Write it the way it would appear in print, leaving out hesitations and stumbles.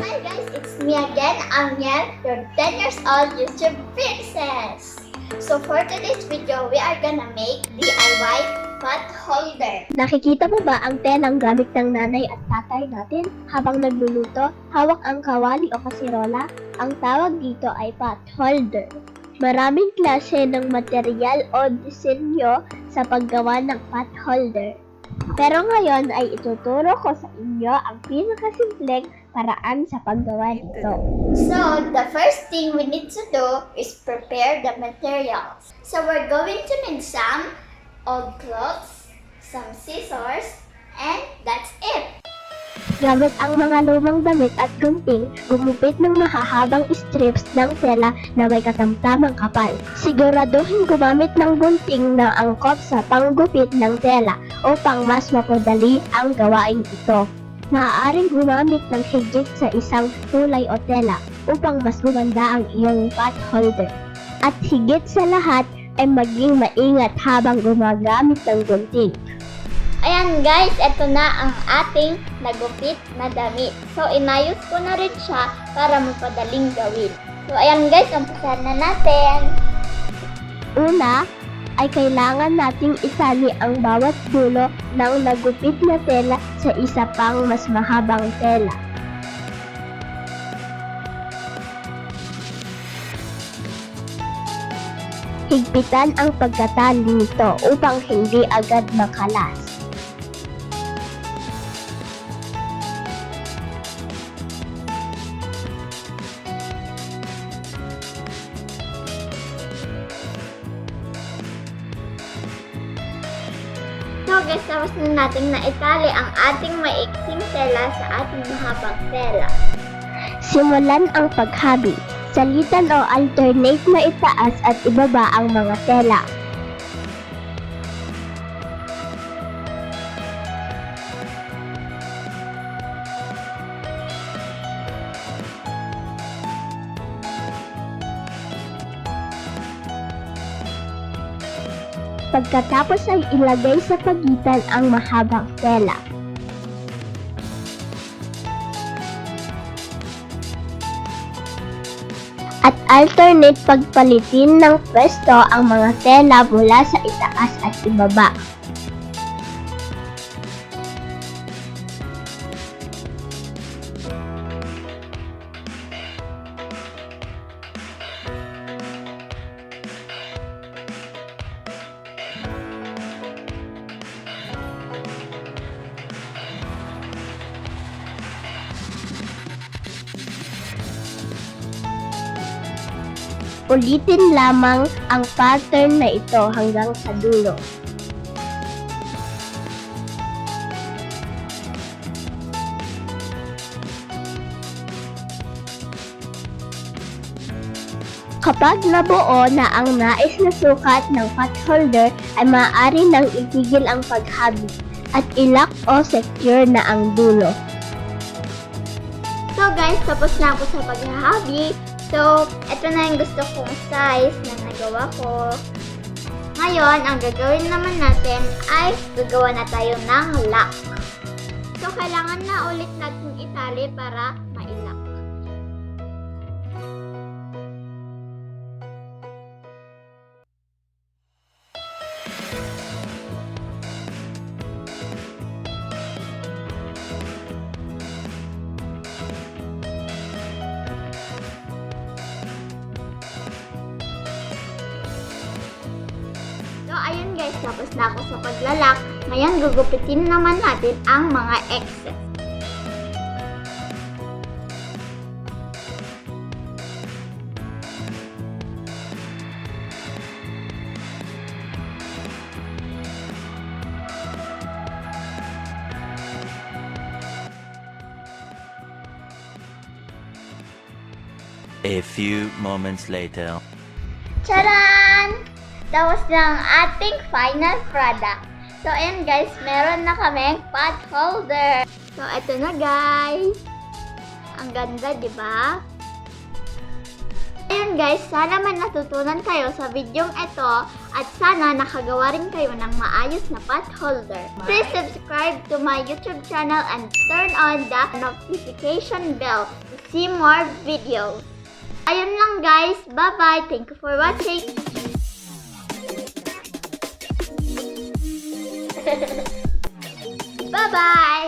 Hi guys, it's me again, Amiel, your 10 years old YouTube princess. So for today's video, we are gonna make DIY pot holder. Nakikita mo ba ang telang gamit ng nanay at tatay natin habang nagluluto? Hawak ang kawali o kasirola? Ang tawag dito ay pot holder. Maraming klase ng material o disenyo sa paggawa ng pot holder. Pero ngayon ay ituturo ko sa inyo ang pinakasimpleng paraan sa paggawa nito. So the first thing we need to do is prepare the materials. So we're going to need some old clothes, some scissors, and that's it. Gamit ang mga lumang damit at gunting, gumupit ng mahahabang strips ng tela na may katamtamang kapal. Siguraduhin gumamit ng gunting na angkop sa panggupit ng tela upang mas mapadali ang gawain ito. Maaaring gumamit ng higit sa isang kulay o tela upang mas gumanda ang iyong pot holder. At higit sa lahat ay maging maingat habang gumagamit ng gunting. Ayan guys, eto na ang ating nagupit na damit. So inayos ko na rin siya para mapadaling gawin. So ayan guys, umpisahan na natin. Una, ay kailangan nating isali ang bawat dulo ng nagupit na tela sa isa pang mas mahabang tela. Higpitan ang pagkatali nito upang hindi agad makalas. So guys, tapos na natin naitali ang ating maiksing tela sa ating mahabang tela. Simulan ang paghabi. Salitan o alternate na itaas at ibaba ang mga tela. Pagkatapos ay ilagay sa pagitan ang mahabang tela. At alternate pagpalitin ng pwesto ang mga tela mula sa itaas at ibaba. Ulitin lamang ang pattern na ito hanggang sa dulo. Kapag nabuo na ang nais na sukat ng pot holder, ay maaari nang itigil ang paghabi at i-lock o secure na ang dulo. So guys, tapos na ako sa paghahabi. So, ito na yung gusto kong size na nagawa ko. Ngayon, ang gagawin naman natin ay gagawa na tayo ng lock. So, kailangan na ulit natin itali para ma-lock. So, ayun guys, tapos na ako sa paglalak. Ngayon, gugupitin naman natin ang mga excess. A few moments later. Charan! That was na ang ating final product. So, ayan guys, meron na kaming pot holder. So, eto na guys. Ang ganda, di ba? Ayun guys, sana man natutunan kayo sa videong ito At sana nakagawa rin kayo ng maayos na pot holder. Please subscribe to my YouTube channel and turn on the notification bell to see more videos. Ayun lang guys. Bye-bye. Thank you for watching. Bye-bye.